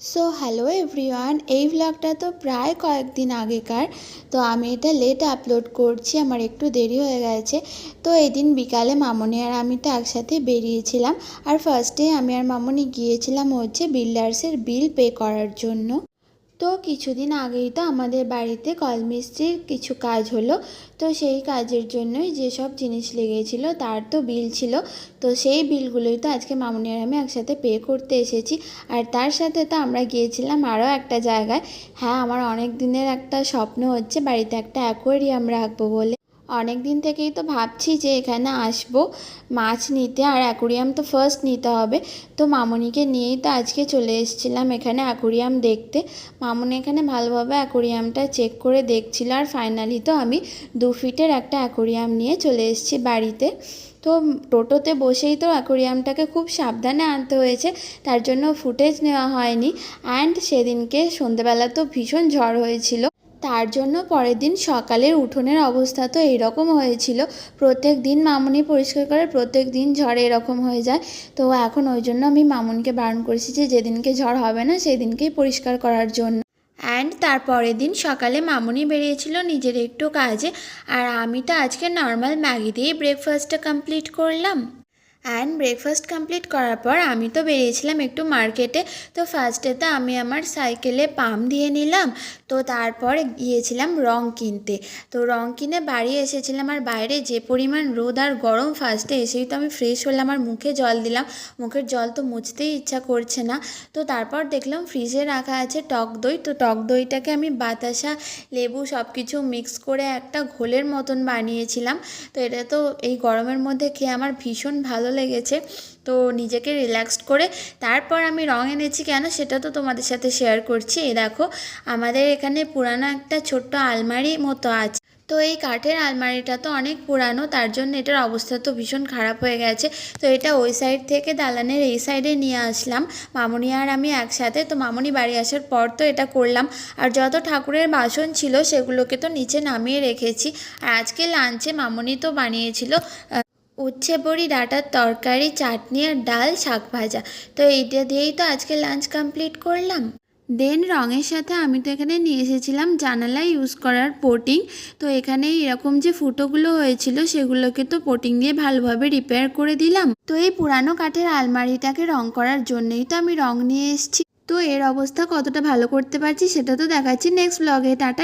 So hello everyone, এই ভ্লগটা তো প্রায় কয়েকদিন আগেকার। তো আমি এটা লেট আপলোড করছি, আমার একটু দেরি হয়ে গেছে। তো এই দিন বিকালে মামনি আর আমি তো একসাথে বেরিয়েছিলাম। আর ফার্স্টে আমি আর মামনি গিয়েছিলাম হচ্ছে বিল্ডার্সের বিল পে করার জন্য। তো কিছুদিন আগেই তো আমাদের বাড়িতে কলমিস্ত্রির কিছু কাজ হলো। তো সেই কাজের জন্যই যেসব জিনিস লেগেছিল তার তো বিল ছিল। তো সেই বিলগুলোই তো আজকে মামুনি আর আমি একসাথে পে করতে এসেছি। আর তার সাথে তো আমরা গিয়েছিলাম আরও একটা জায়গায়। হ্যাঁ, আমার অনেক দিনের একটা স্বপ্ন হচ্ছে বাড়িতে একটা অ্যাকোয়ারিয়াম রাখবো বলে। অনেক দিন থেকেই তো ভাবছি যে এখানে আসবো মাছ নিতে, আর অ্যাকোয়ারিয়াম তো ফার্স্ট নিতে হবে। তো মামনিকে নিয়েই তো আজকে চলে এসেছিলাম এখানে অ্যাকোয়ারিয়াম দেখতে। মামনি এখানে ভালোভাবে অ্যাকোয়ারিয়ামটা চেক করে দেখছিল, আর ফাইনালি তো আমি 2 ফিটের একটা অ্যাকোয়ারিয়াম নিয়ে চলে এসেছি বাড়িতে। তো টোটোতে বসেই তো অ্যাকোয়ারিয়ামটাকে খুব সাবধানে আনতে হয়েছে, তার জন্য ফুটেজ নেওয়া হয়নি। অ্যান্ড সেদিনকে সন্ধেবেলা তো ভীষণ ঝড় হয়েছিল, তার জন্য পরের দিন সকালের উঠোনের অবস্থা তো এরকম হয়েছিল। প্রত্যেক দিন মামুনি পরিষ্কার করে, প্রত্যেক দিন ঝড়ে এরকম হয়ে যায়। তো এখন ওই জন্য আমি মামুনিকে বারণ করেছি যে যেদিনকে ঝড় হবে না সেই দিনকেই পরিষ্কার করার জন্য। অ্যান্ড তারপরের দিন সকালে মামুনি বেরিয়েছিল নিজের একটু কাজে, আর আমি তো আজকে নর্মাল ম্যাগি দিয়েই ব্রেকফাস্টটা কমপ্লিট করলাম। অ্যান্ড ব্রেকফাস্ট কমপ্লিট করার পর আমি তো বেরিয়েছিলাম একটু মার্কেটে। তো ফার্স্টে তো আমি আমার সাইকেলে পাম্প দিয়ে নিলাম। তো তারপর গিয়েছিলাম রং কিনতে। তো রং কিনে বাড়ি এসেছিলাম, আর বাইরে যে পরিমাণ রোদ আর গরম, ফার্স্টে এসেই তো আমি ফ্রেশ হলাম আর মুখে জল দিলাম। মুখের জল তো মুছতেই ইচ্ছা করছে না। তো তারপর দেখলাম ফ্রিজে রাখা আছে টক দই। তো টক দইটাকে আমি বাতাসা, লেবু সব কিছু মিক্স করে একটা ঘোলের মতন বানিয়েছিলাম। তো এটা তো এই গরমের মধ্যে খেয়ে আমার ভীষণ ভালো লেগেছে। তো নিজেকে রিল্যাক্সড করে তারপর আমি রং এনেছি কেন সেটা তো তোমাদের সাথে শেয়ার করছি। এই দেখো, আমাদের এখানে পুরানো একটা ছোট্ট আলমারি মতো আছে। তো এই কাঠের আলমারিটা তো অনেক পুরানো, তার জন্য এটার অবস্থা তো ভীষণ খারাপ হয়ে গেছে। তো এটা ওই সাইড থেকে দালানের এই সাইডে নিয়ে আসলাম মামুনি আর আমি একসাথে। তো মামুনি বাড়ি আসার পর তো এটা করলাম। আর যত ঠাকুরের বাসন ছিল সেগুলোকে তো নিচে নামিয়ে রেখেছি। আর আজকে লাঞ্চে মামুনি তো বানিয়েছিল উচ্ছে বড়ি, ডাঁটার তরকারি, চাটনি আর ডাল, শাক ভাজা। তো এইটা দিয়েই তো আজকে লাঞ্চ কমপ্লিট করলাম। দেন রঙের সাথে আমি তো এখানে নিয়ে এসেছিলাম জানালায় ইউজ করার পোটিং। তো এখানে এরকম যে ফুটোগুলো হয়েছিল সেগুলোকে তো পোটিং দিয়ে ভালোভাবে রিপেয়ার করে দিলাম। তো এই পুরানো কাঠের আলমারিটাকে রং করার জন্যই তো আমি রং নিয়ে এসেছি। তো এর অবস্থা কতটা ভালো করতে পারছি সেটা তো দেখাচ্ছি নেক্সট ব্লগে। টাটা।